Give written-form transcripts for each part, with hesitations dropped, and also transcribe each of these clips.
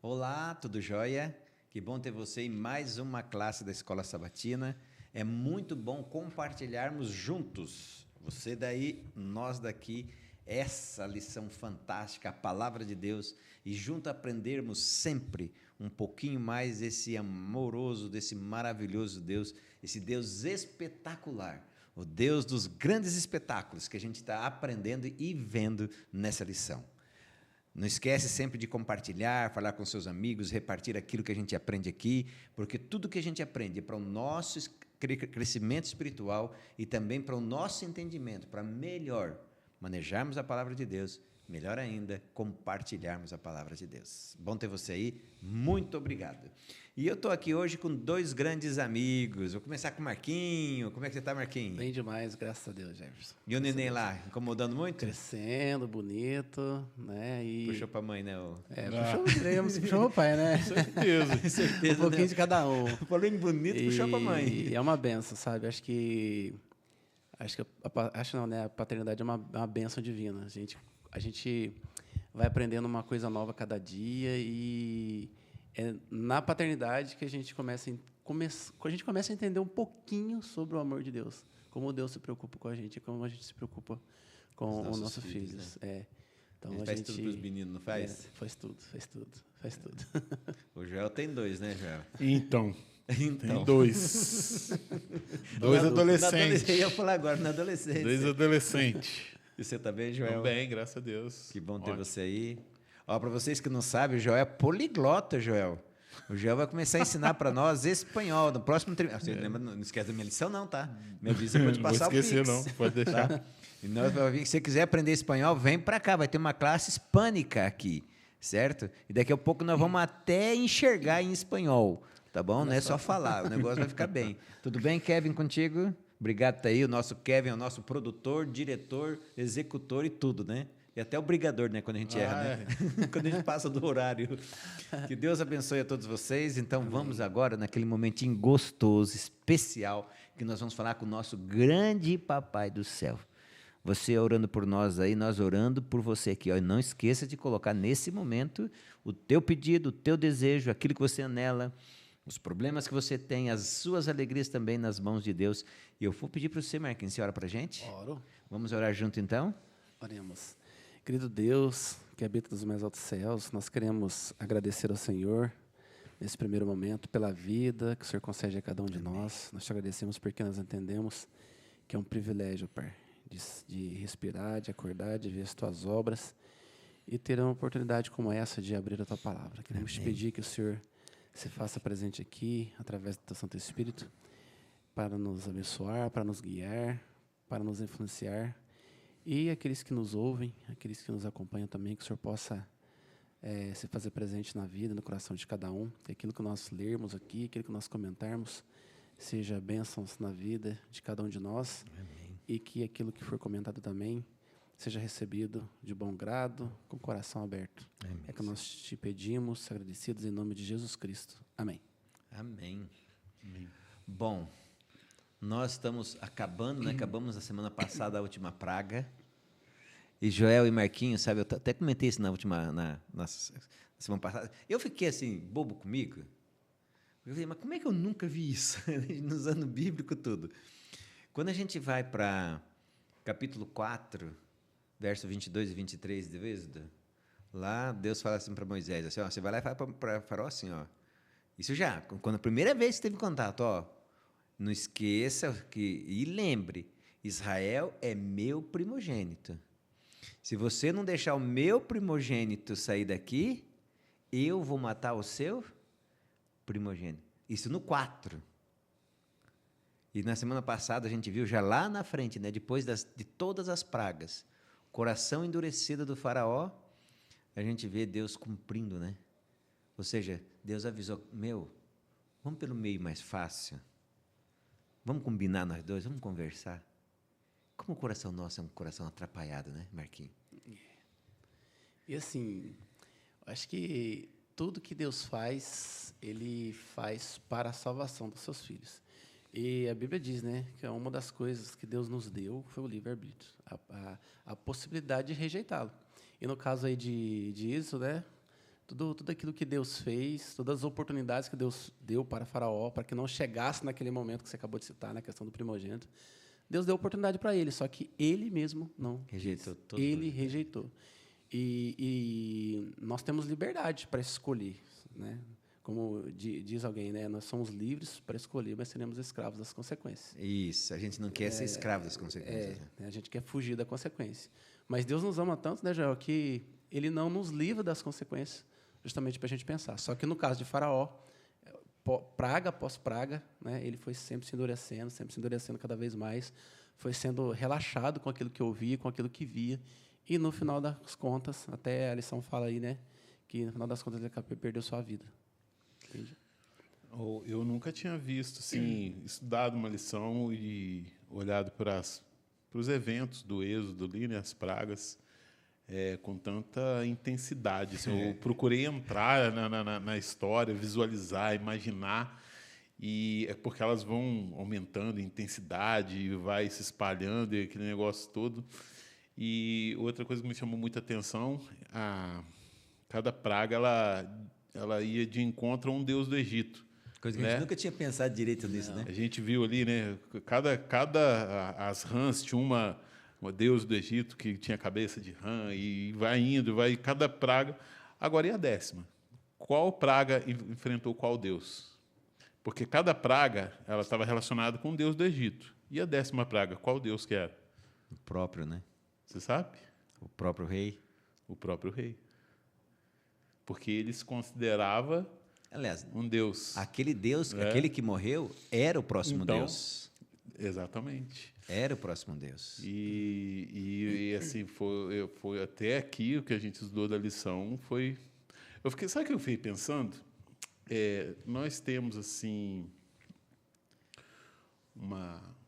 Olá, tudo jóia? Que bom ter você em mais uma classe da Escola Sabatina. É muito bom compartilharmos juntos, você daí, nós daqui, essa lição fantástica, a Palavra de Deus, e junto aprendermos sempre um pouquinho mais desse amoroso, desse maravilhoso Deus, esse Deus espetacular, o Deus dos grandes espetáculos que a gente está aprendendo e vendo nessa lição. Não esquece sempre de compartilhar, falar com seus amigos, repartir aquilo que a gente aprende aqui, porque tudo que a gente aprende é para o nosso crescimento espiritual e também para o nosso entendimento, para melhor manejarmos a palavra de Deus, melhor ainda, compartilharmos a palavra de Deus. Bom ter você aí, muito obrigado. E eu estou aqui hoje com dois grandes amigos. Vou começar com o Marquinho. Como é que você está, Marquinho? Bem demais, graças a Deus, Jefferson. E o neném lá, incomodando muito? Crescendo, bonito, né? E... Puxou para a mãe, né? Puxou o pai, né? Certeza. Um pouquinho de cada um. Falou em bonito, puxou para a mãe. E é uma benção, sabe? Acho não, né? A paternidade é uma benção divina. A gente vai aprendendo uma coisa nova cada dia e é na paternidade que a gente começa a entender um pouquinho sobre o amor de Deus, como Deus se preocupa com a gente, como a gente se preocupa com os nossos filhos. Né? Então ele faz tudo para os meninos, não faz? Faz tudo. O Joel tem dois, né, Joel? Então. Tem dois. Dois adolescentes. Eu ia falar agora, na adolescência. Dois adolescentes. E você tá bem, Joel? Tô bem, graças a Deus. Que bom ter você aí. Ó, para vocês que não sabem, o Joel é poliglota, Joel. O Joel vai começar a ensinar para nós espanhol no próximo trimestre. Você lembra, não esquece da minha lição, não, tá? Me avisa para te passar o Pix. Não vou esquecer, não. Pode deixar. Tá? E nós, se você quiser aprender espanhol, vem para cá. Vai ter uma classe hispânica aqui, certo? E daqui a pouco nós vamos até enxergar em espanhol, tá bom? Não é só falar, o negócio vai ficar bem. Tudo bem, Kevin, contigo? Obrigado por estar aí. O nosso Kevin é o nosso produtor, diretor, executor e tudo, né? E até o brigador, né? Quando a gente erra, né? Quando a gente passa do horário. Que Deus abençoe a todos vocês. Então, vamos agora naquele momentinho gostoso, especial, que nós vamos falar com o nosso grande Papai do Céu. Você orando por nós aí, nós orando por você aqui. Ó. E não esqueça de colocar nesse momento o teu pedido, o teu desejo, aquilo que você anela, os problemas que você tem, as suas alegrias também nas mãos de Deus. E eu vou pedir para você, Marquinhos, você ora para a gente? Oro. Vamos orar junto, então? Oremos. Querido Deus, que habita nos mais altos céus, nós queremos agradecer ao Senhor nesse primeiro momento pela vida que o Senhor concede a cada um de nós. Nós te agradecemos porque nós entendemos que é um privilégio, Pai, de respirar, de acordar, de ver as tuas obras e ter uma oportunidade como essa de abrir a tua palavra. Queremos te pedir que o Senhor se faça presente aqui, através do teu Santo Espírito, para nos abençoar, para nos guiar, para nos influenciar. E aqueles que nos ouvem, aqueles que nos acompanham também, que o Senhor possa se fazer presente na vida, no coração de cada um. Que aquilo que nós lermos aqui, aquilo que nós comentarmos, seja bênçãos na vida de cada um de nós. Amém. E que aquilo que for comentado também seja recebido de bom grado, com o coração aberto. Amém. É que nós te pedimos, agradecidos em nome de Jesus Cristo. Amém. Amém. Amém. Bom, nós estamos acabando, né? Acabamos na semana passada a última praga. E Joel e Marquinhos, sabe, eu até comentei isso na semana passada. Eu fiquei assim, bobo comigo. Eu falei, mas como é que eu nunca vi isso? Nos anos bíblicos, tudo. Quando a gente vai para capítulo 4, verso 22 e 23 de Êxodo, lá Deus fala assim para Moisés, assim, ó, você vai lá e fala para Faraó assim, ó, isso já, quando a primeira vez que teve contato, ó, não esqueça e lembre, Israel é meu primogênito. Se você não deixar o meu primogênito sair daqui, eu vou matar o seu primogênito. Isso no 4. E na semana passada a gente viu já lá na frente, né, depois de todas as pragas, coração endurecido do faraó, a gente vê Deus cumprindo, né? Ou seja, Deus avisou, vamos pelo meio mais fácil. Vamos combinar nós dois, vamos conversar. Como o coração nosso é um coração atrapalhado, né, Marquinhos? E assim, acho que tudo que Deus faz, Ele faz para a salvação dos seus filhos. E a Bíblia diz, né, que uma das coisas que Deus nos deu foi o livre-arbítrio, a possibilidade de rejeitá-lo. E no caso aí de Êxodo, né, tudo aquilo que Deus fez, todas as oportunidades que Deus deu para Faraó, para que não chegasse naquele momento que você acabou de citar, na questão do primogênito. Deus deu oportunidade para ele, só que ele mesmo não Rejeitou quis. todo Ele rejeitou. E nós temos liberdade para escolher, né? Como diz alguém, né? Nós somos livres para escolher, mas seremos escravos das consequências. Isso, a gente não quer ser escravo das consequências. A gente quer fugir da consequência. Mas Deus nos ama tanto, né, Joel, que Ele não nos livra das consequências, justamente para a gente pensar. Só que no caso de Faraó, praga após praga, né, ele foi sempre se endurecendo cada vez mais, foi sendo relaxado com aquilo que ouvia, com aquilo que via, e no final das contas, até a lição fala aí, né, que no final das contas ele perdeu sua vida. Entende? Eu nunca tinha visto, assim, estudado uma lição e olhado para os eventos do Êxodo ali, né, as pragas, com tanta intensidade. Assim, eu procurei entrar na história, visualizar, imaginar, e é porque elas vão aumentando em intensidade, e vai se espalhando, e aquele negócio todo. E outra coisa que me chamou muita atenção, cada praga ela ia de encontro a um deus do Egito. Coisa que a gente nunca tinha pensado direito nisso, né? A gente viu ali, né? As rãs tinha uma deus do Egito que tinha cabeça de rã e vai indo, vai cada praga. Agora, e a 10ª? Qual praga enfrentou qual deus? Porque cada praga ela estava relacionada com o deus do Egito. E a 10ª praga, qual deus que era? O próprio, né? Você sabe? O próprio rei. O próprio rei. Porque ele se considerava, aliás, um deus. Aquele deus, aquele que morreu, era o próximo Deus. Exatamente. Era o próximo Deus. E assim, foi até aqui o que a gente estudou da lição. Sabe o que eu fiquei pensando? Nós temos, assim,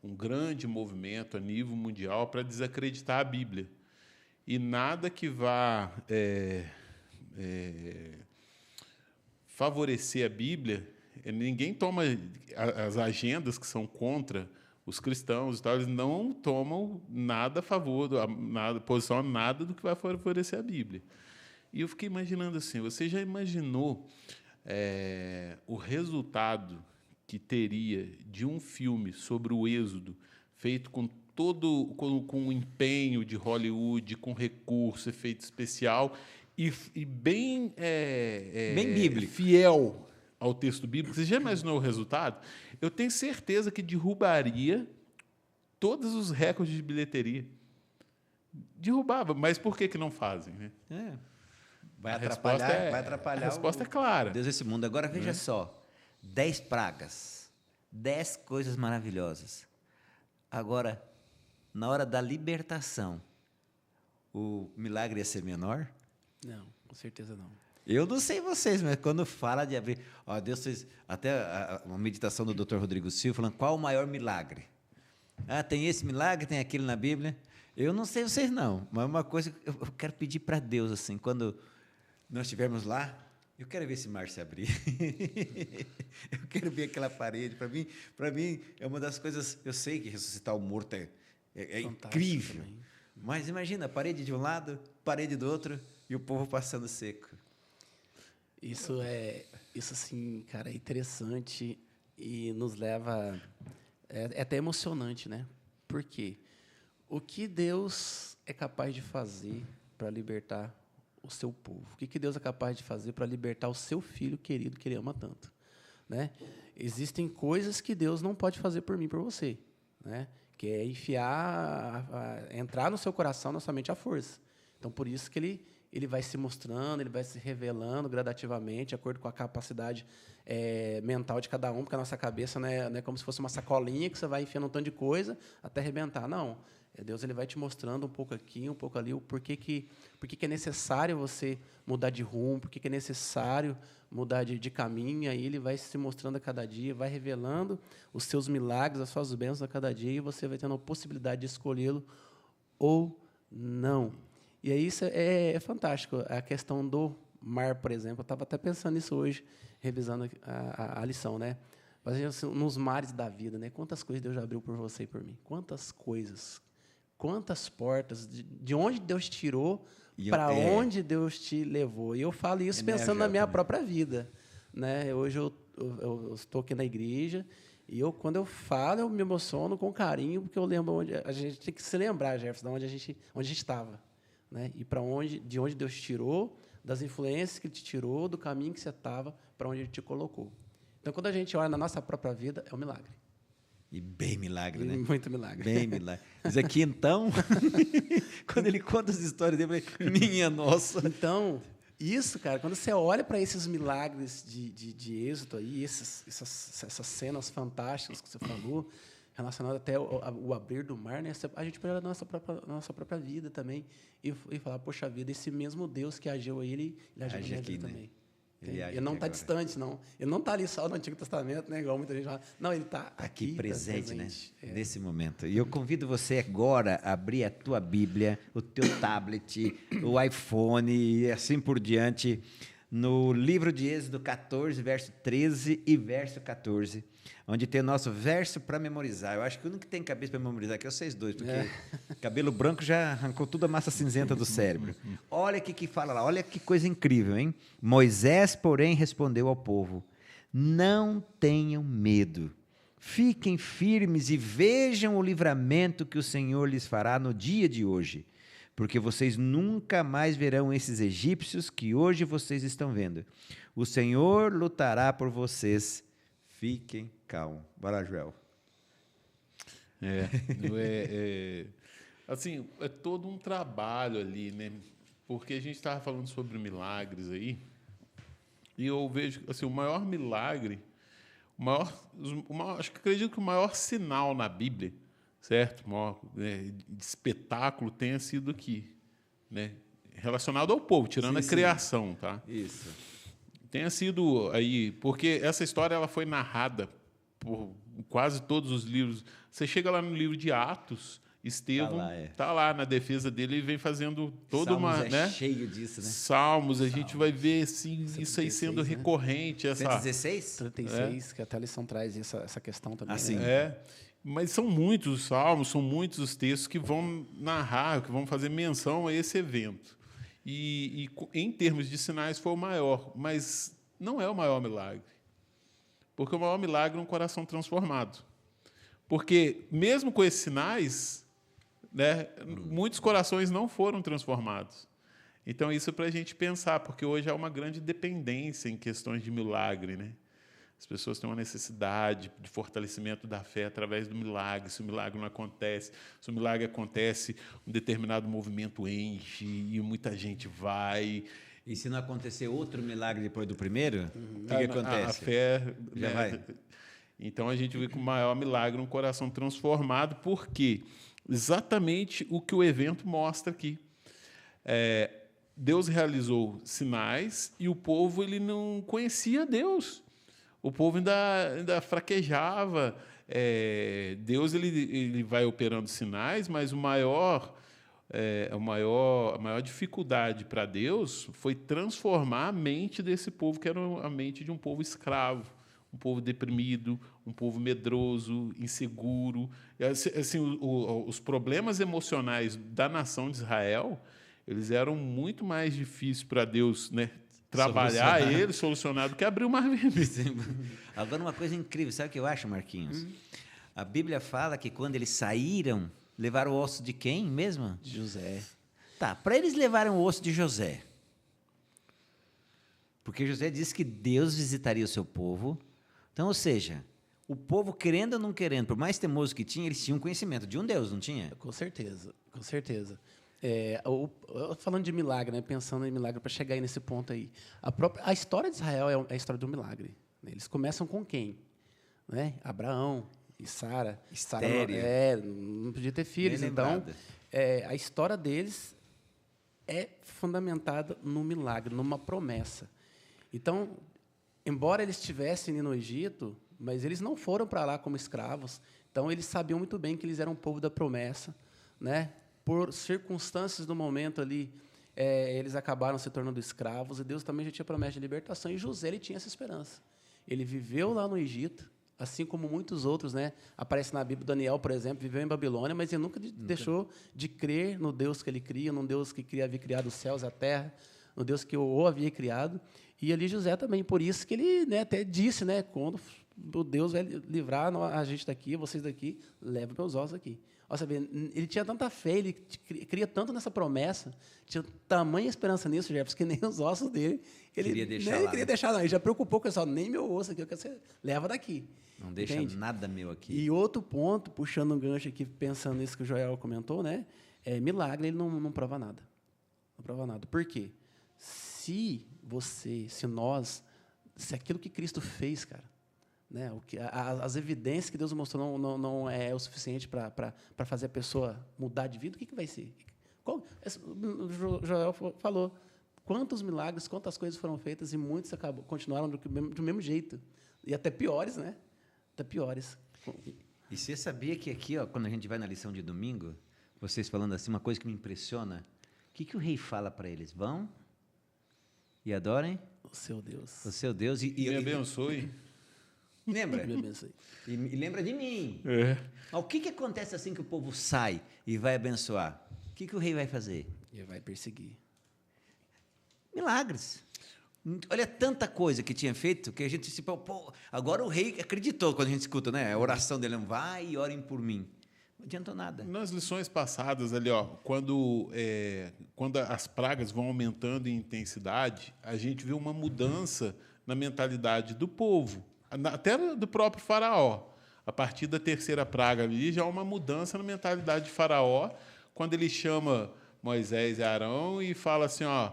um grande movimento a nível mundial para desacreditar a Bíblia. E nada que vá favorecer a Bíblia, ninguém toma as agendas que são contra os cristãos e tal, eles não tomam nada a favor, posição nada do que vai favorecer a Bíblia. E eu fiquei imaginando assim, você já imaginou o resultado que teria de um filme sobre o Êxodo, feito com o empenho de Hollywood, com recurso, efeito especial, e bem bíblico, fiel ao texto bíblico? Você já imaginou o resultado? Eu tenho certeza que derrubaria todos os recordes de bilheteria. Derrubava, mas por que não fazem, né? Vai atrapalhar. A resposta é clara. Deus esse mundo. Agora veja só, 10 pragas, 10 coisas maravilhosas. Agora, na hora da libertação, o milagre ia ser menor? Não, com certeza não. Eu não sei vocês, mas quando fala de abrir... Deus fez até uma meditação do Dr. Rodrigo Silva, falando qual o maior milagre. Tem esse milagre, tem aquele na Bíblia. Eu não sei vocês não, mas uma coisa que eu quero pedir para Deus, assim, quando nós estivermos lá, eu quero ver esse mar se abrir. Eu quero ver aquela parede. Para mim é uma das coisas... Eu sei que ressuscitar o morto é incrível. Também. Mas imagina, a parede de um lado, parede do outro, e o povo passando seco. Isso assim, cara, é interessante e nos leva... É até emocionante, né? Por quê? O que Deus é capaz de fazer para libertar o seu povo? O que Deus é capaz de fazer para libertar o seu filho querido, que Ele ama tanto? Né? Existem coisas que Deus não pode fazer por mim, por você, né? Que é entrar no seu coração, na sua mente, à força. Então, por isso que ele vai se mostrando, ele vai se revelando gradativamente, de acordo com a capacidade mental de cada um, porque a nossa cabeça não é como se fosse uma sacolinha que você vai enfiando um tanto de coisa até arrebentar. Não. Deus ele vai te mostrando um pouco aqui, um pouco ali, o porquê que é necessário você mudar de rumo, porquê que é necessário mudar de caminho, aí ele vai se mostrando a cada dia, vai revelando os seus milagres, as suas bênçãos a cada dia, e você vai tendo a possibilidade de escolhê-lo ou não. E aí isso é fantástico. A questão do mar, por exemplo, eu estava até pensando nisso hoje, revisando a lição, né? Mas, assim, nos mares da vida, né? Quantas coisas Deus já abriu por você e por mim? Quantas coisas quantas portas, de onde Deus tirou, E para onde Deus te levou. E eu falo isso pensando na minha própria vida. Né? Hoje eu estou aqui na igreja e quando eu falo, eu me emociono com carinho, porque eu lembro onde a gente tem que se lembrar, Jefferson, de onde a gente estava. Né? E de onde Deus te tirou, das influências que Ele te tirou, do caminho que você estava, para onde Ele te colocou. Então, quando a gente olha na nossa própria vida, é um milagre. E bem milagre, né? Muito milagre. Bem milagre. Mas aqui, então, quando ele conta as histórias dele, eu falei, minha nossa. Então, isso, cara, quando você olha para esses milagres de êxito aí, essas cenas fantásticas que você falou, relacionado até o abrir do mar, né? A gente pode olhar na nossa própria vida também e falar, poxa vida, esse mesmo Deus que agiu aí, ele agiu na minha vida também. Ele não está distante, não. Ele não está ali só no Antigo Testamento, né? Igual muita gente fala. Não, ele está aqui presente, né? É. Nesse momento. E eu convido você agora a abrir a tua Bíblia, o teu tablet, o iPhone e assim por diante, no livro de Êxodo 14, verso 13 e verso 14, onde tem o nosso verso para memorizar. Eu acho que o único que tem cabeça para memorizar aqui é vocês dois, porque cabelo branco já arrancou toda a massa cinzenta do cérebro. Olha o que fala lá, olha que coisa incrível, hein? Moisés, porém, respondeu ao povo: não tenham medo, fiquem firmes e vejam o livramento que o Senhor lhes fará no dia de hoje, porque vocês nunca mais verão esses egípcios que hoje vocês estão vendo. O Senhor lutará por vocês. Fiquem calmos. Vai lá, Joel. Assim, é todo um trabalho ali, né? Porque a gente estava falando sobre milagres aí, e eu vejo assim, o maior milagre, acho que acredito que o maior sinal na Bíblia, certo? O maior de espetáculo tenha sido aqui, né? Relacionado ao povo, tirando a criação, tá? Isso. Tenha sido aí, porque essa história ela foi narrada por quase todos os livros. Você chega lá no livro de Atos, Estevão tá lá na defesa dele e vem fazendo toda Salmos né? cheio disso, né? Salmos, a gente vai ver assim, isso aí sendo recorrente. Essa 16? 36, que até a lição traz essa questão também. Assim. Né? Mas são muitos os salmos, são muitos os textos que vão narrar, que vão fazer menção a esse evento. E em termos de sinais foi o maior, mas não é o maior milagre. Porque o maior milagre é um coração transformado. Porque, mesmo com esses sinais, né, muitos corações não foram transformados. Então, isso é para a gente pensar, porque hoje há uma grande dependência em questões de milagre. Né? As pessoas têm uma necessidade de fortalecimento da fé através do milagre. Se o milagre não acontece, se o milagre acontece, um determinado movimento enche e muita gente vai. E se não acontecer outro milagre depois do primeiro, o que acontece? A fé já vai. Então, a gente vê que o maior milagre é um coração transformado, porque exatamente o que o evento mostra aqui. Deus realizou sinais e o povo ele não conhecia Deus. O povo ainda fraquejava. Deus ele vai operando sinais, mas a maior dificuldade para Deus foi transformar a mente desse povo, que era a mente de um povo escravo, um povo deprimido, um povo medroso, inseguro. Assim, os problemas emocionais da nação de Israel, eles eram muito mais difíceis para Deus, né, trabalhar ele, solucionar, do que abrir o mar vermelho. Agora, uma coisa incrível, sabe o que eu acho, Marquinhos? A Bíblia fala que quando eles saíram, levaram o osso de quem mesmo? De José. Tá, para eles levarem o osso de José. Porque José disse que Deus visitaria o seu povo. Então, ou seja, o povo, querendo ou não querendo, por mais teimoso que tinha, eles tinham conhecimento de um Deus, não tinha? Com certeza, com certeza. Falando de milagre, né? Pensando em milagre, para chegar aí nesse ponto aí. A história de Israel é a história do milagre. Né? Eles começam com quem? Né? Abraão e Sara. Estéreo. Não podia ter filhos. Então, a história deles é fundamentada no milagre, numa promessa. Então, embora eles estivessem no Egito, mas eles não foram para lá como escravos. Então, eles sabiam muito bem que eles eram o povo da promessa, né? Por circunstâncias do momento ali, eles acabaram se tornando escravos, e Deus também já tinha promessa de libertação, e José ele tinha essa esperança. Ele viveu lá no Egito, assim como muitos outros, né? Aparece na Bíblia, Daniel, por exemplo, viveu em Babilônia, mas ele nunca deixou de crer no Deus que ele cria, no Deus que havia criado os céus e a terra, no Deus que o havia criado. E ali José também, por isso que ele, né, até disse, né, quando o Deus vai livrar a gente daqui, vocês daqui, leva meus ossos aqui. Olha, sabe, ele tinha tanta fé, ele cria tanto nessa promessa, tinha tamanha esperança nisso, Jefferson, que nem os ossos dele, ele Queria deixar nem lá, queria né? deixar, não. Ele já preocupou com isso, nem meu osso aqui, eu quero que você leva daqui. Não deixa Entende? nada meu aqui. E outro ponto, puxando um gancho aqui, pensando nisso que o Joel comentou, né? Milagre, ele não prova nada. Não prova nada. Por quê? Se aquilo que Cristo fez, cara, né? As evidências que Deus mostrou não é o suficiente para fazer a pessoa mudar de vida, o que vai ser? O Joel falou, quantos milagres, quantas coisas foram feitas e muitos continuaram do mesmo jeito. E até piores, né? Até piores. E você sabia que aqui, ó, quando a gente vai na lição de domingo, vocês falando assim, uma coisa que me impressiona, o que o rei fala para eles? Vão e adorem O seu Deus. o seu Deus Me abençoe. Lembra? Me abençoe. E lembra de mim. É. Mas o que acontece assim que o povo sai e vai abençoar? O que o rei vai fazer? Ele vai perseguir. Milagres. Olha tanta coisa que tinha feito que a gente se... Pô, agora o rei acreditou quando a gente escuta, né? A oração dele, vai e orem por mim. Não adiantou nada. Nas lições passadas ali, ó, quando as pragas vão aumentando em intensidade, a gente vê uma mudança na mentalidade do povo, até do próprio faraó. A partir da terceira praga ali, já há uma mudança na mentalidade de faraó, quando ele chama Moisés e Arão e fala assim, ó,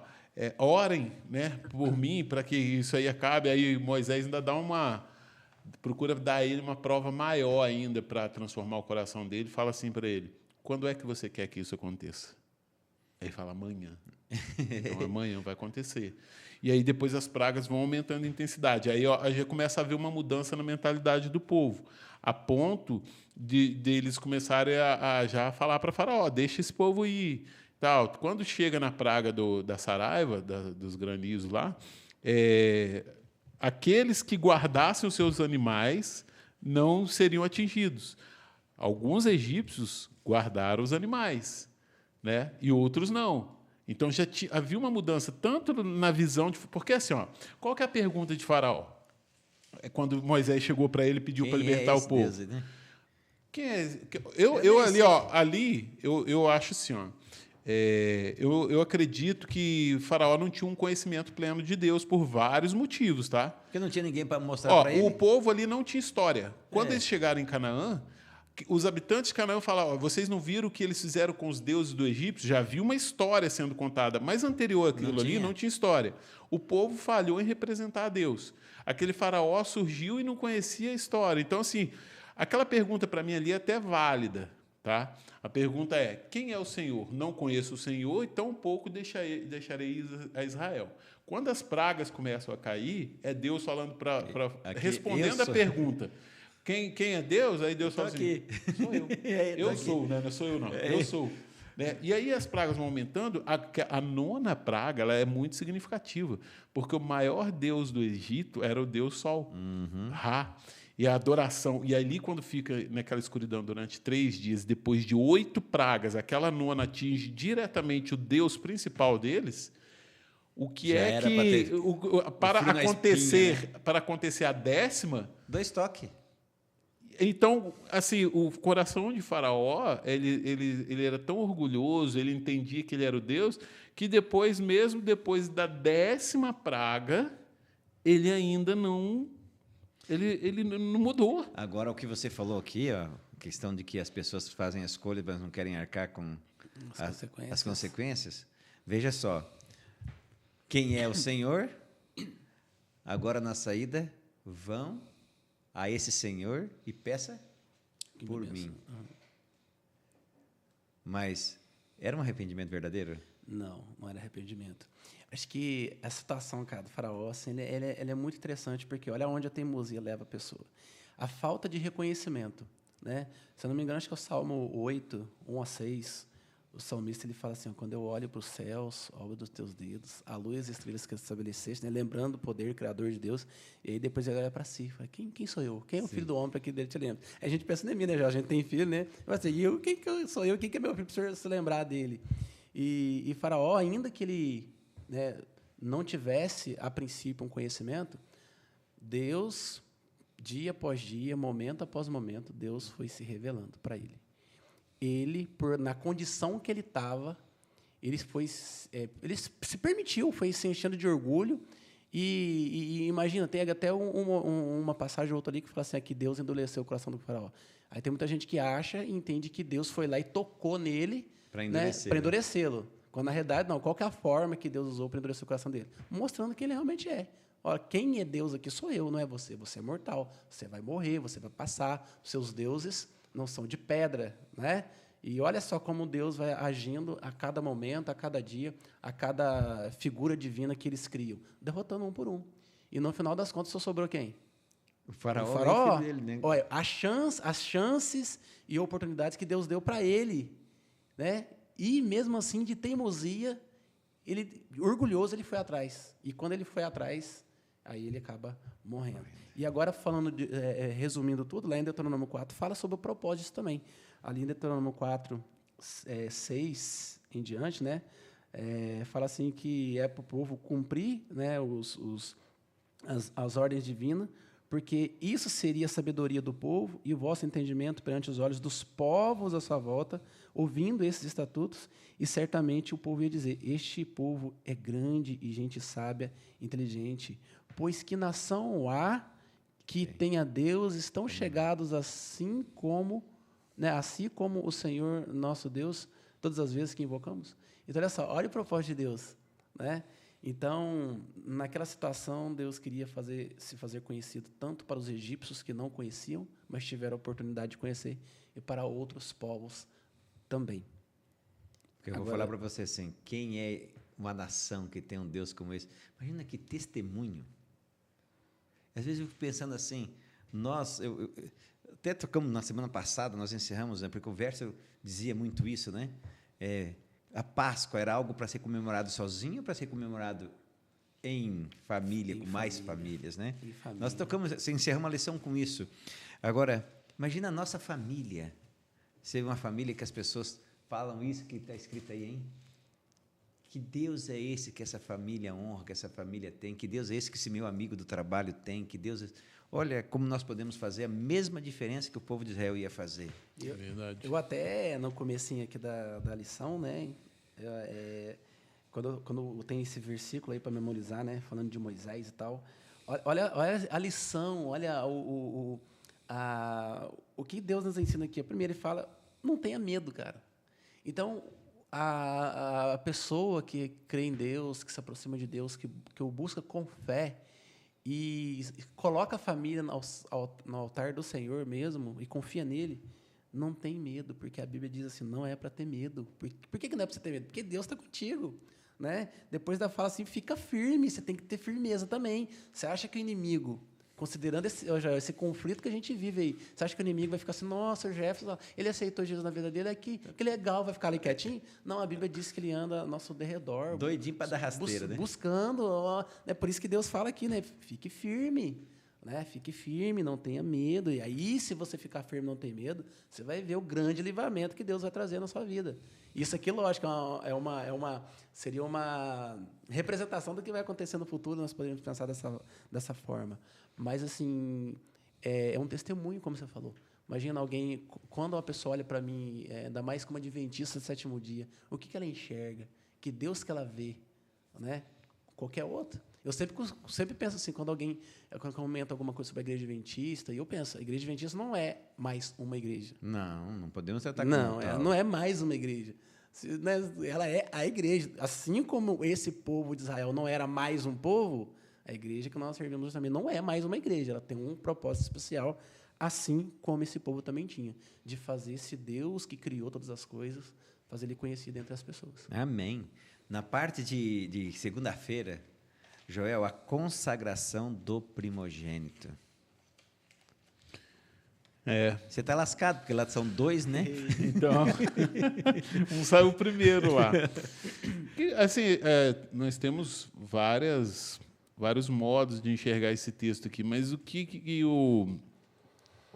orem, né, por mim, para que isso aí acabe. Aí Moisés ainda procura dar a ele uma prova maior ainda para transformar o coração dele. Fala assim para ele, quando é que você quer que isso aconteça? Aí ele fala, amanhã. Então, amanhã vai acontecer. E aí depois as pragas vão aumentando em intensidade. Aí ó, já começa a haver uma mudança na mentalidade do povo, a ponto de eles começarem a já falar para Faraó, deixa esse povo ir. Tal. Quando chega na praga da saraiva, dos granizos lá, aqueles que guardassem os seus animais não seriam atingidos. Alguns egípcios guardaram os animais, né? E outros não. Então já havia uma mudança tanto na visão de... Porque assim, ó, qual que é a pergunta de Faraó? É quando Moisés chegou para ele e pediu para libertar o povo. Deus, né? Quem é? Eu acho assim, ó. Eu acredito que Faraó não tinha um conhecimento pleno de Deus por vários motivos, tá? Porque não tinha ninguém para mostrar para ele. O povo ali não tinha história. Quando eles chegaram em Canaã, os habitantes de Canaã falaram, vocês não viram o que eles fizeram com os deuses do Egito? Já havia uma história sendo contada, mas anterior àquilo ali não tinha história. O povo falhou em representar a Deus. Aquele faraó surgiu e não conhecia a história. Então, assim, aquela pergunta para mim ali é até válida. Tá? A pergunta é, quem é o Senhor? Não conheço o Senhor e tão pouco deixarei a Israel. Quando as pragas começam a cair, é Deus falando respondendo a pergunta. Quem é Deus? Aí Deus fala assim, sou eu. Eu sou, né? Não sou eu, não. Eu sou. Né? E aí as pragas vão aumentando. A nona praga ela é muito significativa, porque o maior deus do Egito era o deus Sol, Ra. E a adoração. E ali, quando fica naquela escuridão durante 3 dias, depois de 8 pragas, aquela nona atinge diretamente o deus principal deles, o que já é que... Para acontecer a 10ª... 2 toques. Então, assim, o coração de Faraó, ele era tão orgulhoso, ele entendia que ele era o Deus, que depois, mesmo depois da 10ª praga, ele ainda não... Ele não mudou. Agora, o que você falou aqui, ó, a questão de que as pessoas fazem a escolha, mas não querem arcar com as consequências. Veja só, quem é o Senhor, agora na saída, vão a esse Senhor e peça por mim. Mas era um arrependimento verdadeiro? Não era arrependimento. Acho que a situação, cara, do faraó, assim, ele é muito interessante, porque olha onde a teimosia leva a pessoa. A falta de reconhecimento. Né? Se eu não me engano, acho que é o Salmo 8, 1 a 6, o salmista ele fala assim, ó, quando eu olho para os céus, obra dos teus dedos, a luz e as estrelas que estabeleceste, né, lembrando o poder criador de Deus, e aí depois ele olha para si, fala, quem sou eu? Quem é o filho do homem para que dele te lembra? A gente pensa em mim, né, já a gente tem filho, né? Mas assim, quem que sou eu? Quem que é meu filho para o senhor se lembrar dele? E Faraó, ainda que ele, né, não tivesse, a princípio, um conhecimento, Deus, dia após dia, momento após momento, Deus foi se revelando para ele. Ele, na condição que ele estava, ele se permitiu, foi se enchendo de orgulho. E imagina, tem até uma passagem ou outra ali que fala assim, que Deus endureceu o coração do faraó. Aí tem muita gente que acha e entende que Deus foi lá e tocou nele para endurecê-lo. Quando, na realidade, não. Qual que é a forma que Deus usou para endurecer o coração dele? Mostrando que ele realmente é. Olha, quem é Deus aqui sou eu, não é você. Você é mortal, você vai morrer, você vai passar. Os seus deuses não são de pedra, né? E olha só como Deus vai agindo a cada momento, a cada dia, a cada figura divina que eles criam, derrotando um por um. E no final das contas só sobrou quem? O faraó. O faraó. Dele, né? Olha, as chances e oportunidades que Deus deu para ele, né? E mesmo assim, de teimosia, orgulhoso, ele foi atrás. E quando ele foi atrás, aí ele acaba morrendo. E agora, resumindo tudo, lá em Deuteronômio 4, fala sobre o propósito também. Ali em Deuteronômio 4, 6 em diante, né, fala assim que é para o povo cumprir, né, as ordens divinas, porque isso seria a sabedoria do povo e o vosso entendimento perante os olhos dos povos à sua volta, ouvindo esses estatutos, e certamente o povo ia dizer, este povo é grande e gente sábia, inteligente, pois que nação há que tenha Deus, estão chegados assim como o Senhor nosso Deus, todas as vezes que invocamos. Então, olha só, olha o propósito de Deus, né? Então, naquela situação, Deus queria se fazer conhecido tanto para os egípcios que não conheciam, mas tiveram a oportunidade de conhecer, e para outros povos também. Porque eu vou falar para você assim, quem é uma nação que tem um Deus como esse? Imagina que testemunho. Às vezes eu fico pensando assim, até tocamos na semana passada, nós encerramos, né, porque o verso dizia muito isso, né? A Páscoa era algo para ser comemorado sozinho ou para ser comemorado em família, com mais famílias, né? Nós encerramos a lição com isso. Agora, imagina a nossa família, ser uma família que as pessoas falam isso que está escrito aí, hein? Que Deus é esse que essa família honra, que essa família tem, que Deus é esse que esse meu amigo do trabalho tem, que Deus é... Olha como nós podemos fazer a mesma diferença que o povo de Israel ia fazer. É verdade. Eu até, no comecinho aqui da lição, né, quando tem esse versículo aí para memorizar, né, falando de Moisés e tal, olha a lição, olha o que Deus nos ensina aqui. Primeiro ele fala, não tenha medo, cara. Então, a pessoa que crê em Deus, que se aproxima de Deus, que o busca com fé e coloca a família no altar do Senhor mesmo e confia nele, não tem medo, porque a Bíblia diz assim, não é para ter medo. Por que não é para você ter medo? Porque Deus está contigo, né? Depois ela fala assim, fica firme, você tem que ter firmeza também. Você acha que o inimigo, considerando esse conflito que a gente vive aí, você acha que o inimigo vai ficar assim, nossa, o Jefferson, ele aceitou Jesus na vida dele, que legal, vai ficar ali quietinho? Não, a Bíblia diz que ele anda ao nosso derredor. Doidinho para dar rasteira, né? Buscando, é por isso que Deus fala aqui, né? Fique firme, né? Fique firme, não tenha medo. E aí, se você ficar firme, não ter medo, você vai ver o grande livramento que Deus vai trazer na sua vida. Isso aqui, lógico, seria uma representação do que vai acontecer no futuro, nós poderíamos pensar dessa forma. Mas, assim, é um testemunho, como você falou. Imagina alguém, quando uma pessoa olha para mim, ainda mais como adventista do sétimo dia, o que ela enxerga? Que Deus que ela vê, né? Qualquer outro. Eu sempre penso assim, quando alguém comenta alguma coisa sobre a igreja adventista, e eu penso, a igreja adventista não é mais uma igreja. Não podemos tratar como tal. Ela não é mais uma igreja. Ela é a igreja. Assim como esse povo de Israel não era mais um povo, a igreja que nós servimos também não é mais uma igreja. Ela tem um propósito especial, assim como esse povo também tinha, de fazer esse Deus que criou todas as coisas, fazer ele conhecido entre as pessoas. Amém. Na parte de segunda-feira, Joel, a consagração do primogênito. Você está lascado, porque lá são 2, né? Então, um saiu primeiro lá. E, assim, nós temos vários modos de enxergar esse texto aqui, mas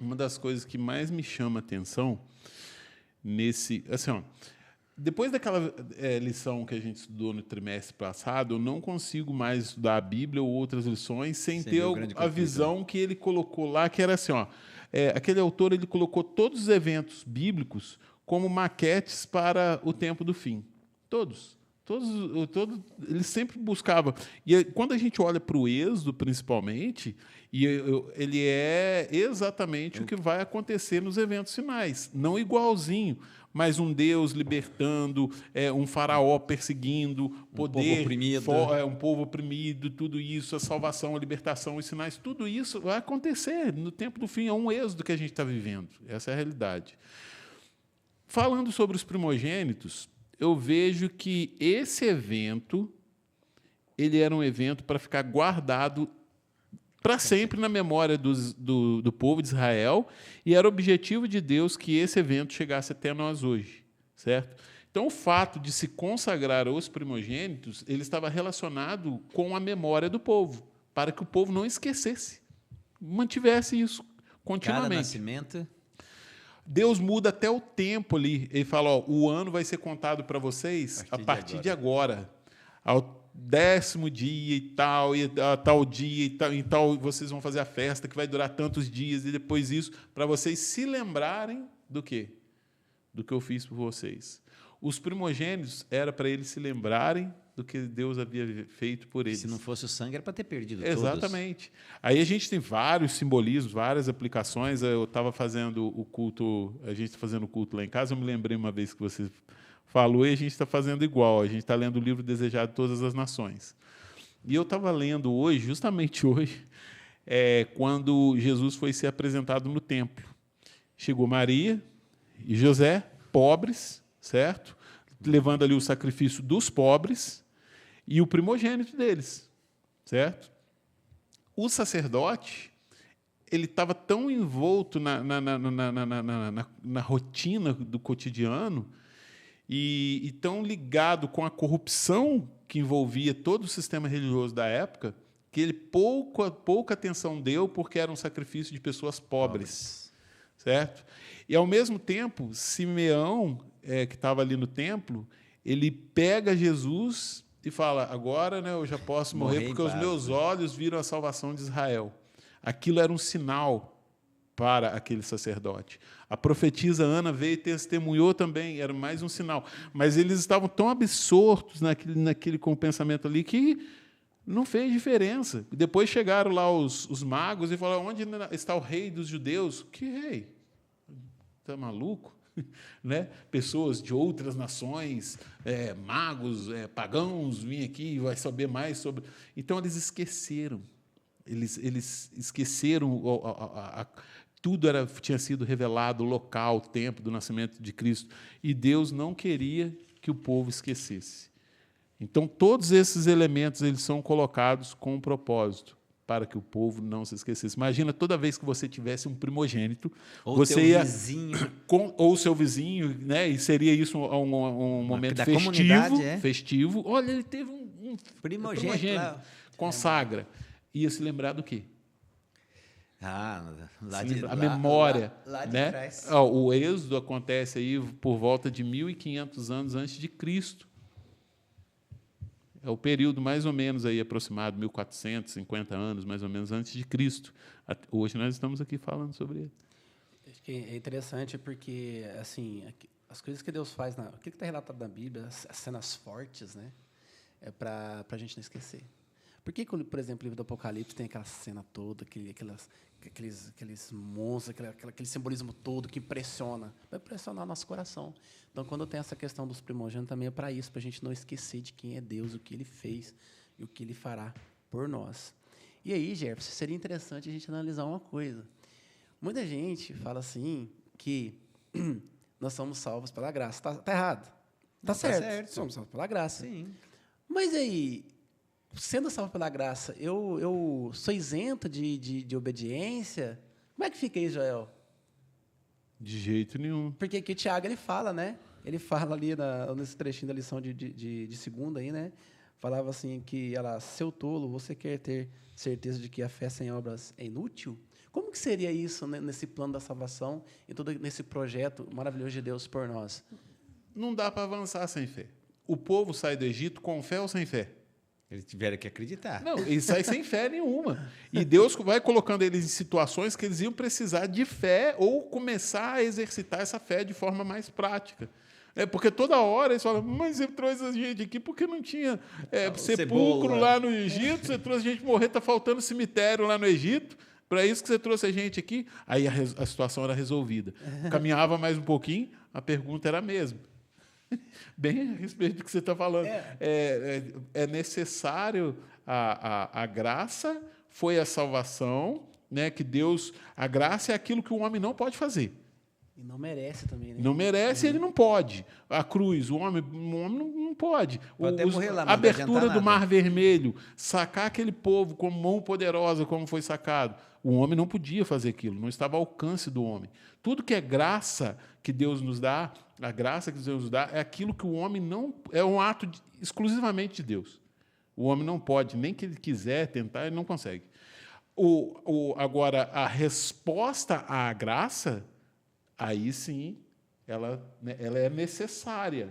uma das coisas que mais me chama a atenção assim, ó, depois daquela lição que a gente estudou no trimestre passado, eu não consigo mais estudar a Bíblia ou outras lições sem ter a visão que ele colocou lá, que era assim, ó, aquele autor ele colocou todos os eventos bíblicos como maquetes para o tempo do fim. Todos, ele sempre buscava. E quando a gente olha para o Êxodo, principalmente, ele é exatamente o que vai acontecer nos eventos finais. Não igualzinho, mas um Deus libertando, um faraó perseguindo, poder, um povo oprimido, tudo isso, a salvação, a libertação, os sinais, tudo isso vai acontecer no tempo do fim. É um êxodo que a gente está vivendo. Essa é a realidade. Falando sobre os primogênitos, eu vejo que esse evento ele era um evento para ficar guardado para sempre na memória do povo de Israel, e era o objetivo de Deus que esse evento chegasse até nós hoje, certo? Então, o fato de se consagrar aos primogênitos, ele estava relacionado com a memória do povo, para que o povo não esquecesse, mantivesse isso continuamente. Cada nascimento. Deus muda até o tempo ali. Ele fala, ó, o ano vai ser contado para vocês a partir de agora. Ao 10º dia e a tal dia e tal, vocês vão fazer a festa que vai durar tantos dias, e depois isso, para vocês se lembrarem do quê? Do que eu fiz por vocês. Os primogênitos era para eles se lembrarem do que Deus havia feito por eles. Se não fosse o sangue, era para ter perdido Exatamente. Todos. Aí a gente tem vários simbolismos, várias aplicações. Eu estava fazendo o culto, a gente está fazendo o culto lá em casa, eu me lembrei uma vez que você falou, e a gente está fazendo igual. A gente está lendo o livro Desejado de Todas as Nações. E eu estava lendo hoje, justamente hoje, quando Jesus foi ser apresentado no templo. Chegou Maria e José, pobres, certo? Levando ali o sacrifício dos pobres e o primogênito deles, certo? O sacerdote, ele estava tão envolto na rotina do cotidiano e tão ligado com a corrupção que envolvia todo o sistema religioso da época, que ele pouca atenção deu, porque era um sacrifício de pessoas pobres. Certo? E, ao mesmo tempo, Simeão, que estava ali no templo, ele pega Jesus e fala, agora, né, eu já posso morrer porque os meus olhos viram a salvação de Israel. Aquilo era um sinal para aquele sacerdote. A profetisa Ana veio e testemunhou também, era mais um sinal. Mas eles estavam tão absortos naquele com o pensamento ali que não fez diferença. Depois chegaram lá os magos e falaram, onde está o rei dos judeus? Que rei? Está maluco? Né? Pessoas de outras nações, magos, pagãos, vêm aqui e vai saber mais sobre... Então, eles esqueceram. Eles esqueceram... Tudo tinha sido revelado, o local, o tempo do nascimento de Cristo. E Deus não queria que o povo esquecesse. Então, todos esses elementos eles são colocados com um propósito, para que o povo não se esquecesse. Imagina, toda vez que você tivesse um primogênito, ou você ia... vizinho. Ou seu vizinho, né? E seria isso um momento festivo. Olha, ele teve um primogênito. Consagra. Ia se lembrar do quê? A memória. Lá de né? trás. O Êxodo acontece aí por volta de 1.500 anos antes de Cristo. É o período mais ou menos aí aproximado, 1450 anos, mais ou menos, antes de Cristo. Hoje nós estamos aqui falando sobre ele. Acho que é interessante porque, assim, as coisas que Deus faz, o que está relatado na Bíblia, as cenas fortes, né, é para a gente não esquecer. Por que, por exemplo, o livro do Apocalipse tem aquela cena toda, aqueles monstros, aquele simbolismo todo que impressiona? Vai impressionar nosso coração. Então, quando tem essa questão dos primogênitos, também é para isso, para a gente não esquecer de quem é Deus, o que Ele fez e o que Ele fará por nós. E aí, Jefferson, seria interessante a gente analisar uma coisa. Muita gente fala assim que nós somos salvos pela graça. Está errado? Está certo. Somos salvos pela graça. Sim. Mas aí, sendo salvo pela graça, eu sou isento de obediência? Como é que fica aí, Joel? De jeito nenhum. Porque aqui o Tiago, ele fala, né? Ele fala ali nesse trechinho da lição de segunda aí, né? Falava assim que seu tolo, você quer ter certeza de que a fé sem obras é inútil? Como que seria isso, né, nesse plano da salvação e todo nesse projeto maravilhoso de Deus por nós? Não dá para avançar sem fé. O povo sai do Egito com fé ou sem fé? Eles tiveram que acreditar. Não, eles saem sem fé nenhuma. E Deus vai colocando eles em situações que eles iam precisar de fé ou começar a exercitar essa fé de forma mais prática. Porque toda hora eles falam, mas você trouxe a gente aqui porque não tinha sepulcro lá no Egito, você trouxe a gente morrer, está faltando cemitério lá no Egito, para isso que você trouxe a gente aqui. Aí a situação era resolvida. Caminhava mais um pouquinho, a pergunta era a mesma. Bem a respeito do que você está falando. É necessário a graça, foi a salvação, né, que Deus... A graça é aquilo que o homem não pode fazer. E não merece também, né? Não merece, ele não pode. A cruz, o homem não pode. Pode até morrer lá, mas a abertura não adianta do Mar Vermelho, sacar aquele povo com mão poderosa, como foi sacado. O homem não podia fazer aquilo, não estava ao alcance do homem. Tudo que é graça que Deus nos dá, a graça que Deus nos dá, é aquilo que o homem não... É um ato exclusivamente de Deus. O homem não pode, nem que ele quiser tentar, ele não consegue. Agora, a resposta à graça... Aí sim, ela é necessária.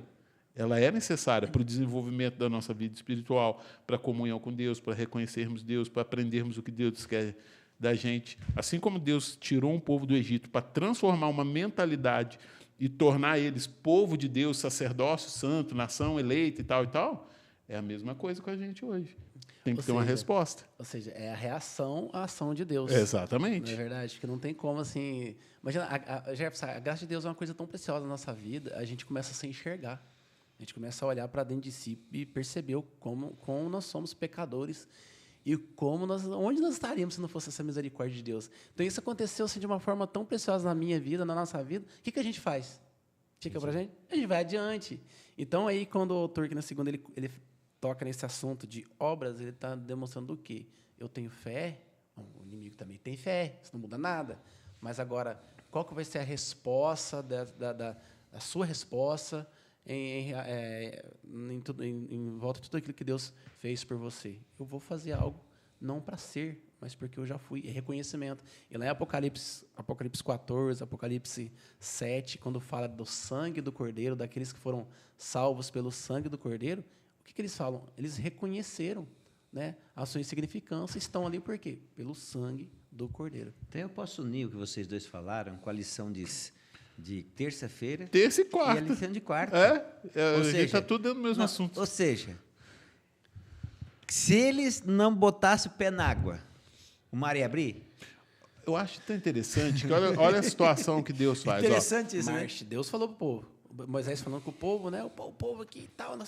Ela é necessária para o desenvolvimento da nossa vida espiritual, para a comunhão com Deus, para reconhecermos Deus, para aprendermos o que Deus quer da gente. Assim como Deus tirou um povo do Egito para transformar uma mentalidade e tornar eles povo de Deus, sacerdócio santo, nação eleita e tal, é a mesma coisa com a gente hoje. Tem que ter uma resposta. Ou seja, é a reação à ação de Deus. Exatamente. Não é verdade? Que não tem como, assim... Imagina, a graça de Deus é uma coisa tão preciosa na nossa vida, a gente começa a se enxergar. A gente começa a olhar para dentro de si e perceber como nós somos pecadores e onde nós estaríamos se não fosse essa misericórdia de Deus. Então, isso aconteceu assim, de uma forma tão preciosa na minha vida, na nossa vida. O que a gente faz? Fica para a gente? A gente vai adiante. Então, aí, quando o autor aqui na segunda, ele toca nesse assunto de obras, ele está demonstrando o quê? Eu tenho fé, o inimigo também tem fé, isso não muda nada. Mas agora, qual que vai ser a resposta, a sua resposta em volta de tudo aquilo que Deus fez por você? Eu vou fazer algo não para ser, mas porque eu já fui. É reconhecimento. E lá em Apocalipse 14, Apocalipse 7, quando fala do sangue do Cordeiro, daqueles que foram salvos pelo sangue do Cordeiro, o que eles falam? Eles reconheceram, né, a sua insignificância, estão ali por quê? Pelo sangue do Cordeiro. Então, eu posso unir o que vocês dois falaram com a lição de terça-feira. Terça e quarta. E a lição de quarta. A gente está tudo dentro do mesmo assunto. Ou seja, se eles não botassem o pé na água, o mar ia abrir? Eu acho tão interessante que olha a situação que Deus faz. Interessante isso, né? Deus falou para o povo. Moisés falando com o povo, né? O povo aqui e tal. O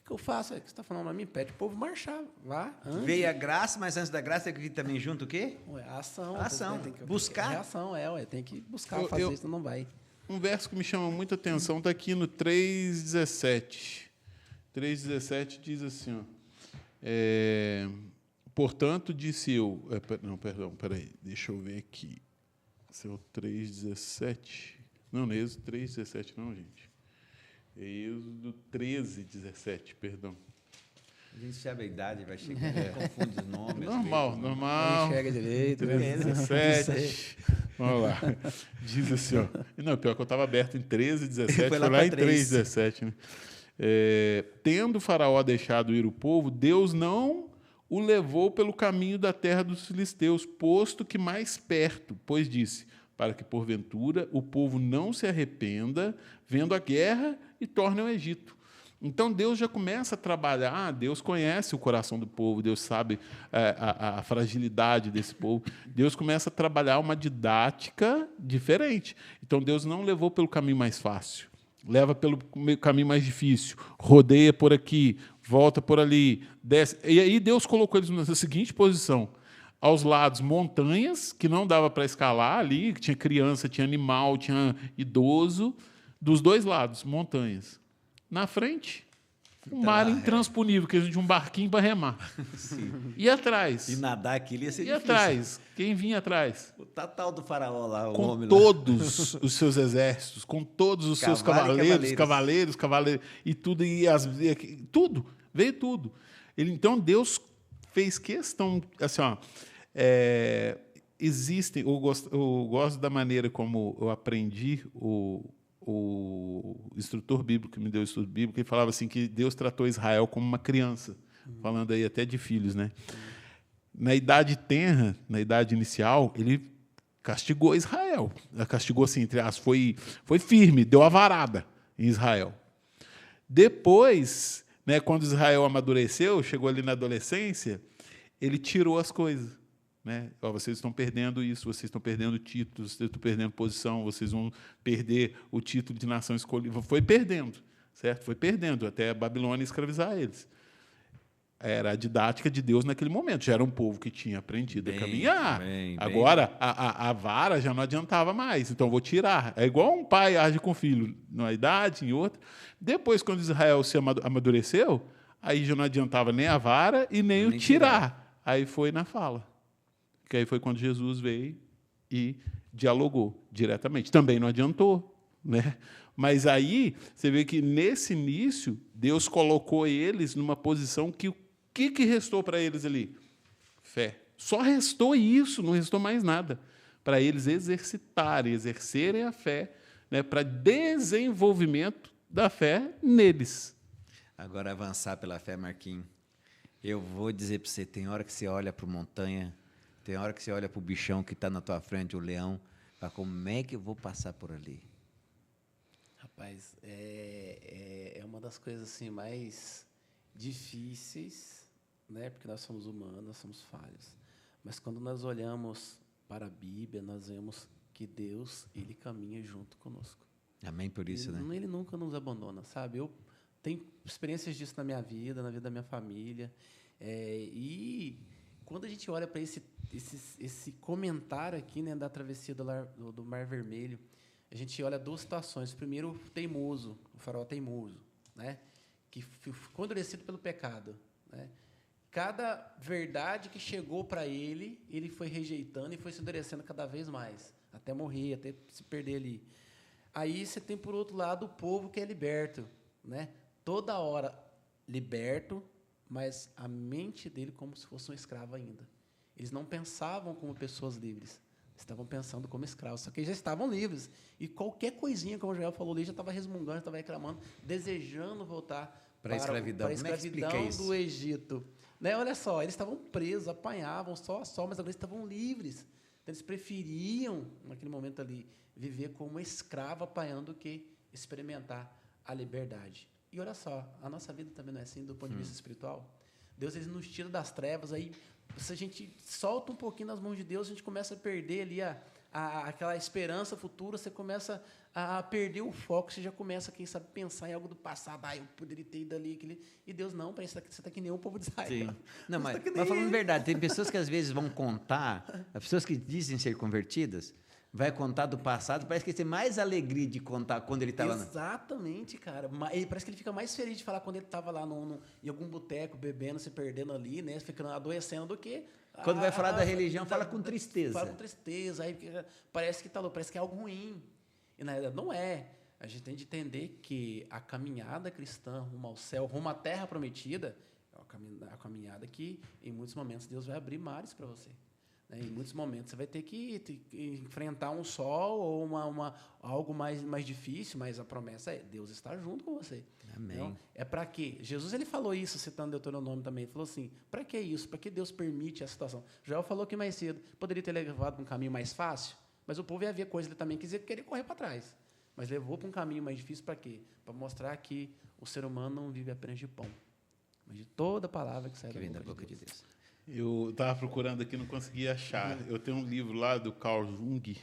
que eu faço? O que você está falando para mim? Pede o povo marchar. Vá, ande. Veio a graça, mas antes da graça tem que ir também junto o quê? A ação. A ação. Tem que buscar. É a ação, tem que buscar fazer isso, não vai. Um verso que me chama muita atenção está aqui no 3,17. 3,17 diz assim, portanto, disse eu... peraí, deixa eu ver aqui. Esse é o 3,17... Não é Êxodo 3,17, não, gente. É Êxodo 13,17, perdão. A gente sabe a idade, vai chegar, confunde os nomes. Normal. Não enxerga direito. 13,17. Vamos lá. Diz assim, ó. Não, pior que eu estava aberto em 13,17, foi lá em 3,17. Né? Tendo o faraó deixado ir o povo, Deus não o levou pelo caminho da terra dos filisteus, posto que mais perto, pois disse... para que, porventura, o povo não se arrependa, vendo a guerra e torne ao Egito. Então, Deus já começa a trabalhar, Deus conhece o coração do povo, Deus sabe a fragilidade desse povo. Deus começa a trabalhar uma didática diferente. Então, Deus não levou pelo caminho mais fácil, leva pelo caminho mais difícil, rodeia por aqui, volta por ali, desce. E aí Deus colocou eles na seguinte posição: aos lados, montanhas, que não dava para escalar ali, que tinha criança, tinha animal, tinha idoso. Dos dois lados, montanhas. Na frente, Um mar intransponível, que a gente tinha um barquinho para remar. Sim. E atrás? E nadar aquilo ia ser E difícil. atrás? Quem vinha atrás? O tal do faraó lá, o Com homem lá. todos os seus exércitos, com todos os seus Cavalo e cavaleiros, e tudo, tudo, veio tudo. Então, Deus fez questão, assim, ó, existem, eu gosto da maneira como eu aprendi, o instrutor bíblico que me deu o estudo bíblico, ele falava assim que Deus tratou Israel como uma criança, falando aí até de filhos, né? Na idade tenra, na idade inicial, ele castigou Israel. Castigou assim, entre aspas, foi firme, deu a varada em Israel. Depois, né, quando Israel amadureceu, chegou ali na adolescência, ele tirou as coisas. Né? Ó, vocês estão perdendo isso, vocês estão perdendo títulos, vocês estão perdendo posição, vocês vão perder o título de nação escolhida. Foi perdendo, certo? Foi perdendo, até a Babilônia escravizar eles. Era a didática de Deus naquele momento. Já era um povo que tinha aprendido a caminhar. Agora, a vara já não adiantava mais. Então, vou tirar. É igual um pai age com o filho, numa idade, em outra. Depois, quando Israel se amadureceu, aí já não adiantava nem a vara e nem o tirar. Aí foi na fala. Que aí foi quando Jesus veio e dialogou diretamente. Também não adiantou, né? Mas aí você vê que nesse início Deus colocou eles numa posição que o que restou para eles ali? Fé. Só restou isso, não restou mais nada. Para eles exercerem a fé, né, para desenvolvimento da fé neles. Agora, avançar pela fé, Marquinhos. Eu vou dizer para você, tem hora que você olha para a montanha, tem hora que você olha para o bichão que está na tua frente, o leão, fala, como é que eu vou passar por ali? Rapaz, é uma das coisas assim, mais difíceis, né? Porque nós somos humanos, nós somos falhos. Mas quando nós olhamos para a Bíblia, nós vemos que Deus, Ele caminha junto conosco. Amém por isso, né? Ele nunca nos abandona, sabe? Eu tenho experiências disso na minha vida, na vida da minha família. E quando a gente olha para esse comentário aqui, né, da travessia do Mar Vermelho, a gente olha duas situações. Primeiro, o faraó teimoso, né, que ficou endurecido pelo pecado, né? Cada verdade que chegou para ele foi rejeitando e foi se endurecendo cada vez mais, até morrer, até se perder ali. Aí você tem, por outro lado, o povo que é liberto, né? Toda hora liberto, mas a mente dele como se fosse um escravo ainda. Eles não pensavam como pessoas livres, estavam pensando como escravos, só que eles já estavam livres. E qualquer coisinha, como o Joel falou ali, já estava resmungando, já estava reclamando, desejando voltar para a escravidão do Egito. Né? Olha só, eles estavam presos, apanhavam só, mas agora eles estavam livres. Então, eles preferiam, naquele momento ali, viver como escravo apanhando do que experimentar a liberdade. E olha só, a nossa vida também não é assim do ponto de vista espiritual. Deus, ele nos tira das trevas, aí se a gente solta um pouquinho nas mãos de Deus, a gente começa a perder ali aquela esperança futura, você começa a perder o foco, você já começa, quem sabe, pensar em algo do passado, eu poderia ter ido ali, aquele... E Deus, não, parece que você está que nem o povo de Israel. Sim. Não, mas falando a verdade, tem pessoas que às vezes vão contar, as pessoas que dizem ser convertidas, vai contar do passado, parece que ele tem mais alegria de contar quando ele estava... Exatamente, cara. Parece que ele fica mais feliz de falar quando ele estava lá em algum boteco, bebendo, se perdendo ali, né, ficando adoecendo, do que... Quando vai falar da religião, fala com tristeza. Fala com tristeza, aí parece que está louco, parece que é algo ruim. E, na verdade, não é. A gente tem de entender que a caminhada cristã rumo ao céu, rumo à terra prometida, é a caminhada que, em muitos momentos, Deus vai abrir mares para você. Em muitos momentos você vai ter que enfrentar um sol ou algo mais difícil, mas a promessa é Deus está junto com você. Amém. Então, é para quê? Jesus, ele falou isso, citando Deuteronômio também. Ele falou assim, para que isso? Para que Deus permite essa situação? Joel falou que mais cedo poderia ter levado para um caminho mais fácil, mas o povo ia ver coisa, ele também queria correr para trás. Mas levou para um caminho mais difícil para quê? Para mostrar que o ser humano não vive apenas de pão, mas de toda palavra que sai da boca de Deus. Eu estava procurando aqui, não conseguia achar. Eu tenho um livro lá do Carl Jung,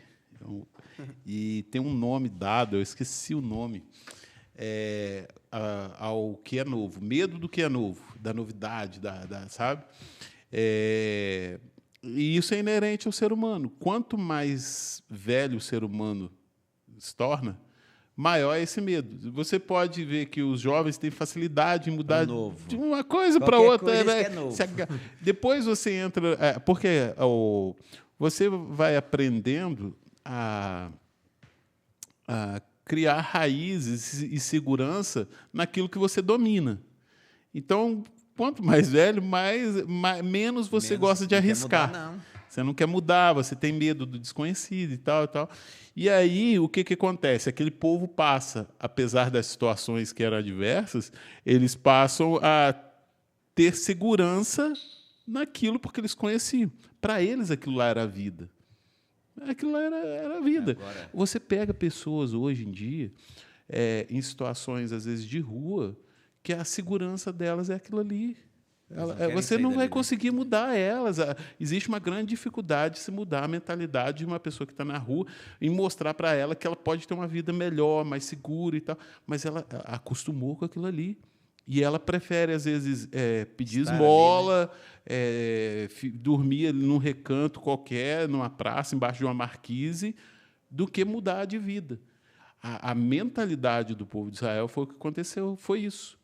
e tem um nome dado, eu esqueci o nome, ao que é novo. Medo do que é novo, da novidade, sabe? E isso é inerente ao ser humano. Quanto mais velho o ser humano se torna, maior é esse medo. Você pode ver que os jovens têm facilidade em mudar novo. de uma coisa para Qualquer outra. coisa Né? que é novo. Depois você entra... porque você vai aprendendo a criar raízes e segurança naquilo que você domina. Então, quanto mais velho, menos você gosta de não quer arriscar. mudar, não. Você não quer mudar, você tem medo do desconhecido e tal, e tal. E aí, o que acontece? Aquele povo passa, apesar das situações que eram adversas, eles passam a ter segurança naquilo porque eles conheciam. Para eles, aquilo lá era a vida. Aquilo lá era a vida. Agora... Você pega pessoas hoje em dia, em situações, às vezes, de rua, que a segurança delas é aquilo ali. Você não vai conseguir mudar elas. Existe uma grande dificuldade de se mudar a mentalidade de uma pessoa que está na rua e mostrar para ela que ela pode ter uma vida melhor, mais segura e tal. Mas ela acostumou com aquilo ali. E ela prefere, às vezes, pedir esmola, dormir num recanto qualquer, numa praça, embaixo de uma marquise, do que mudar de vida. A mentalidade do povo de Israel foi o que aconteceu, foi isso.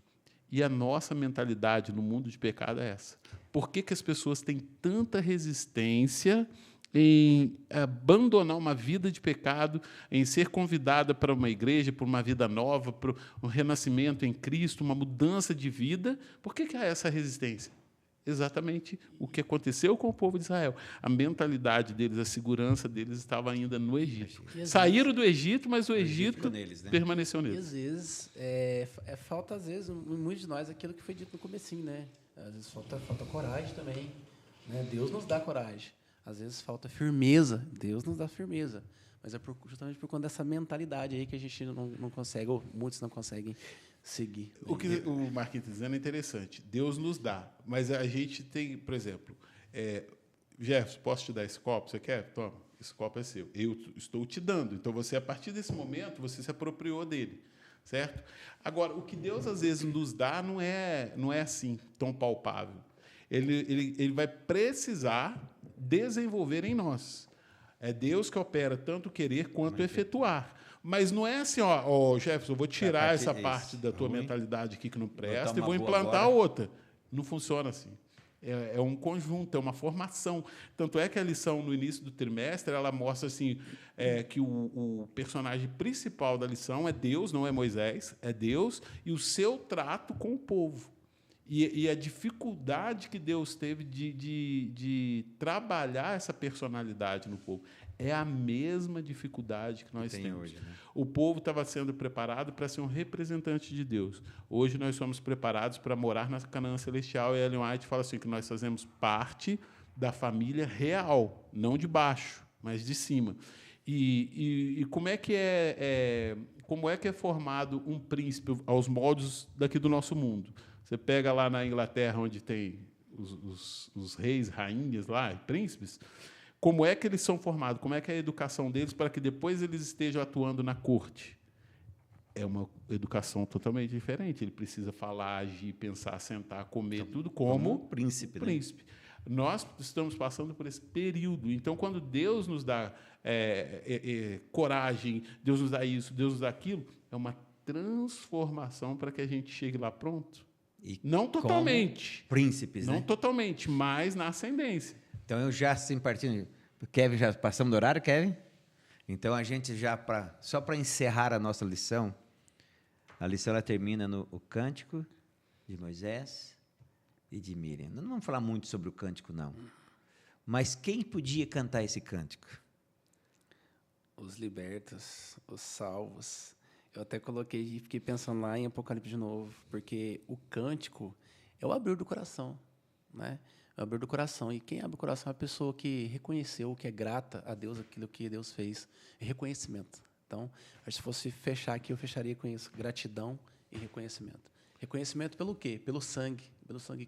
E a nossa mentalidade no mundo de pecado é essa. Por que as pessoas têm tanta resistência em abandonar uma vida de pecado, em ser convidada para uma igreja, para uma vida nova, para um renascimento em Cristo, uma mudança de vida? Por que há essa resistência? Exatamente o que aconteceu com o povo de Israel. A mentalidade deles, a segurança deles estava ainda no Egito. Saíram do Egito, mas o Egito neles, né? Permaneceu neles. E às vezes, falta, às vezes, em muitos de nós, aquilo que foi dito no comecinho, né? Às vezes falta coragem também. Né? Deus nos dá coragem. Às vezes falta firmeza. Deus nos dá firmeza. Mas é justamente por conta dessa mentalidade aí que a gente não consegue, ou muitos não conseguem seguir. O que o Marquinhos está dizendo é interessante. Deus nos dá, mas a gente tem, por exemplo, Jefferson, posso te dar esse copo? Você quer? Toma, esse copo é seu. Eu estou te dando. Então, você, a partir desse momento, você se apropriou dele, certo? Agora, o que Deus, às vezes, nos dá não é assim, tão palpável. Ele vai precisar desenvolver em nós. É Deus que opera tanto querer quanto efetuar. Mas não é assim, Jefferson, eu vou tirar essa parte da tua mentalidade aqui que não presta e vou implantar outra. Não funciona assim. É um conjunto, é uma formação. Tanto é que a lição, no início do trimestre, ela mostra assim, que o personagem principal da lição é Deus, não é Moisés, é Deus, e o seu trato com o povo. E a dificuldade que Deus teve de trabalhar essa personalidade no povo. É a mesma dificuldade que nós temos. Hoje, né? O povo estava sendo preparado para ser um representante de Deus. Hoje nós somos preparados para morar na Canaã Celestial. E Ellen White fala assim, que nós fazemos parte da família real, não de baixo, mas de cima. E como é que é formado um príncipe aos moldes daqui do nosso mundo? Você pega lá na Inglaterra, onde tem os reis, rainhas lá, príncipes. Como é que eles são formados? Como é que é a educação deles para que depois eles estejam atuando na corte? É uma educação totalmente diferente. Ele precisa falar, agir, pensar, sentar, comer, então, tudo como príncipe. Príncipe. Né? Nós estamos passando por esse período. Então, quando Deus nos dá coragem, Deus nos dá isso, Deus nos dá aquilo, é uma transformação para que a gente chegue lá pronto. E não totalmente. Príncipes, não né? totalmente, mas na ascendência. Então, eu já, assim, partindo... Kevin, já passamos do horário, Kevin? Então, a gente já, só para encerrar a nossa lição, a lição ela termina no o cântico de Moisés e de Miriam. Não vamos falar muito sobre o cântico, não. Mas quem podia cantar esse cântico? Os libertos, os salvos. Eu até coloquei e fiquei pensando lá em Apocalipse de novo, porque o cântico é o abrir do coração, né? É o abrir do coração. E quem abre o coração é a pessoa que reconheceu, que é grata a Deus, aquilo que Deus fez. É reconhecimento. Então, se fosse fechar aqui, eu fecharia com isso. Gratidão e reconhecimento. Reconhecimento pelo quê? Pelo sangue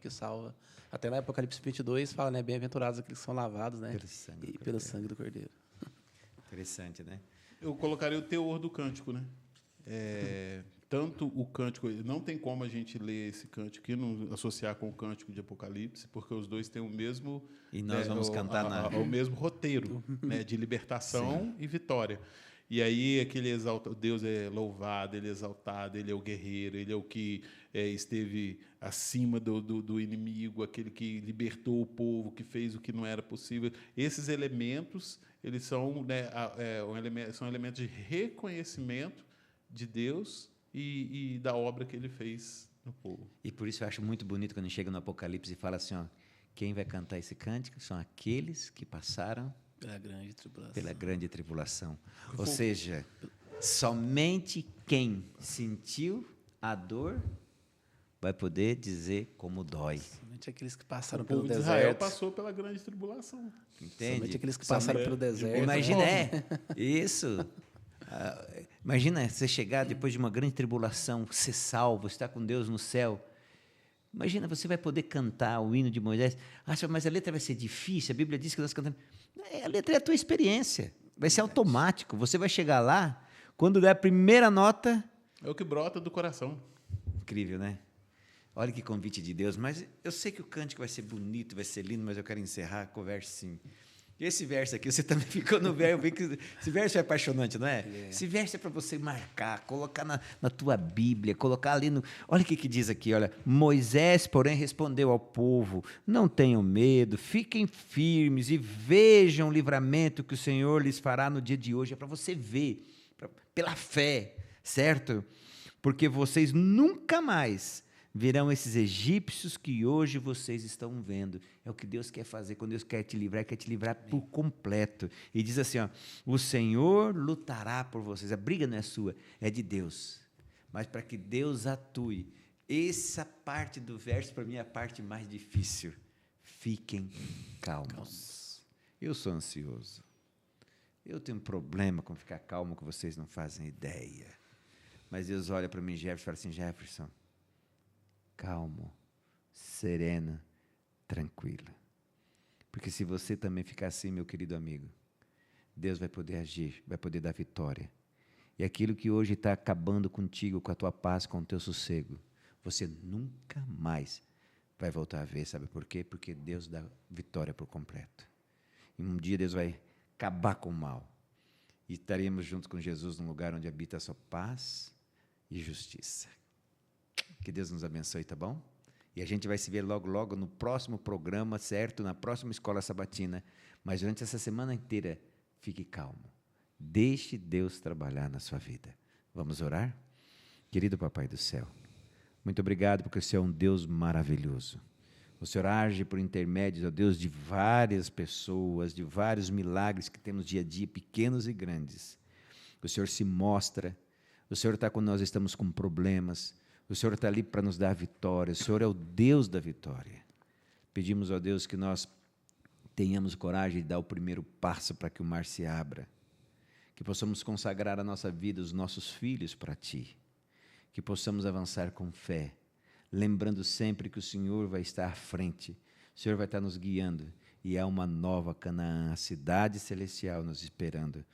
que salva. Até lá, Apocalipse 22, fala, né? Bem-aventurados aqueles que são lavados, né? Pelo sangue do Cordeiro. Interessante, né? Eu colocaria o teor do cântico, né? Tanto o cântico, não tem como a gente ler esse cântico e não associar com o cântico de Apocalipse, porque os dois têm o mesmo... E nós vamos cantar o mesmo roteiro, né, de libertação e vitória. E aí aquele Deus é louvado, ele é exaltado, ele é o guerreiro, ele é o que esteve acima do inimigo, aquele que libertou o povo, que fez o que não era possível. Esses elementos, eles são, né, são elementos de reconhecimento de Deus e da obra que ele fez no povo. E por isso eu acho muito bonito quando chega no Apocalipse e fala assim, ó, quem vai cantar esse cântico são aqueles que passaram pela grande tribulação. Ou seja, somente quem sentiu a dor vai poder dizer como dói. Somente aqueles que passaram O pelo povo de deserto. Israel passou pela grande tribulação. Entende? Somente aqueles que passaram pelo deserto. Imagina, isso. Imagina você chegar depois de uma grande tribulação, ser salvo, estar com Deus no céu. Imagina, você vai poder cantar o hino de Moisés. Mas a letra vai ser difícil, a Bíblia diz que nós cantamos. A letra é a tua experiência, vai ser automático. Você vai chegar lá, quando der a primeira nota... É o que brota do coração. Incrível, né? Olha que convite de Deus. Mas eu sei que o cântico vai ser bonito, vai ser lindo, mas eu quero encerrar com o versinho. E esse verso aqui, você também ficou no verso. Esse verso é apaixonante, não é? Esse verso é para você marcar, colocar na tua Bíblia, colocar ali no... Olha o que diz aqui, olha. Moisés, porém, respondeu ao povo, não tenham medo, fiquem firmes e vejam o livramento que o Senhor lhes fará no dia de hoje. É para você ver, pela fé, certo? Porque vocês nunca mais verão esses egípcios que hoje vocês estão vendo. É o que Deus quer fazer. Quando Deus quer te livrar por completo. E diz assim, ó, o Senhor lutará por vocês. A briga não é sua, é de Deus. Mas para que Deus atue, essa parte do verso, para mim, é a parte mais difícil. Fiquem calmos. Eu sou ansioso. Eu tenho um problema com ficar calmo que vocês não fazem ideia. Mas Deus olha para mim, Jefferson, e fala assim, Jefferson, calmo, sereno, tranquilo. Porque se você também ficar assim, meu querido amigo, Deus vai poder agir, vai poder dar vitória. E aquilo que hoje está acabando contigo, com a tua paz, com o teu sossego, você nunca mais vai voltar a ver. Sabe por quê? Porque Deus dá vitória por completo. E um dia Deus vai acabar com o mal. E estaremos juntos com Jesus num lugar onde habita a sua paz e justiça. Que Deus nos abençoe, tá bom? E a gente vai se ver logo, logo no próximo programa, certo? Na próxima Escola Sabatina. Mas durante essa semana inteira, fique calmo. Deixe Deus trabalhar na sua vida. Vamos orar? Querido Papai do Céu, muito obrigado porque o Senhor é um Deus maravilhoso. O Senhor age por intermédios, ó Deus, de várias pessoas, de vários milagres que temos dia a dia, pequenos e grandes. O Senhor se mostra, o Senhor está quando nós estamos com problemas, o Senhor está ali para nos dar vitória, o Senhor é o Deus da vitória. Pedimos, ó Deus, que nós tenhamos coragem de dar o primeiro passo para que o mar se abra, que possamos consagrar a nossa vida, os nossos filhos para Ti, que possamos avançar com fé, lembrando sempre que o Senhor vai estar à frente, o Senhor vai estar nos guiando, e há uma nova Canaã, a cidade celestial nos esperando,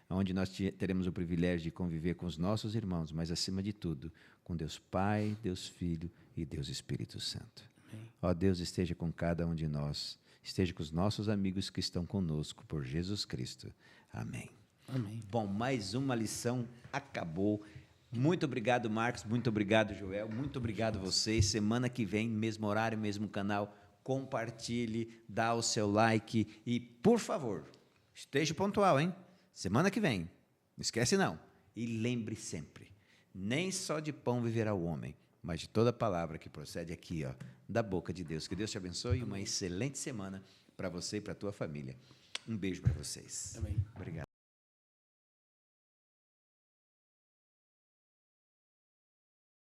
onde nós teremos o privilégio de conviver com os nossos irmãos, mas acima de tudo, com Deus Pai, Deus Filho e Deus Espírito Santo. Amém. Ó Deus, esteja com cada um de nós, esteja com os nossos amigos que estão conosco, por Jesus Cristo. Amém. Amém. Bom, mais uma lição acabou. Muito obrigado, Marcos. Muito obrigado, Joel. Muito obrigado a vocês. Semana que vem, mesmo horário, mesmo canal. Compartilhe, dá o seu like e, por favor, esteja pontual, hein? Semana que vem. Não esquece, não. E lembre sempre, nem só de pão viverá o homem, mas de toda palavra que procede aqui, ó, da boca de Deus. Que Deus te abençoe e uma excelente semana para você e para a tua família. Um beijo para vocês. Amém. Obrigado.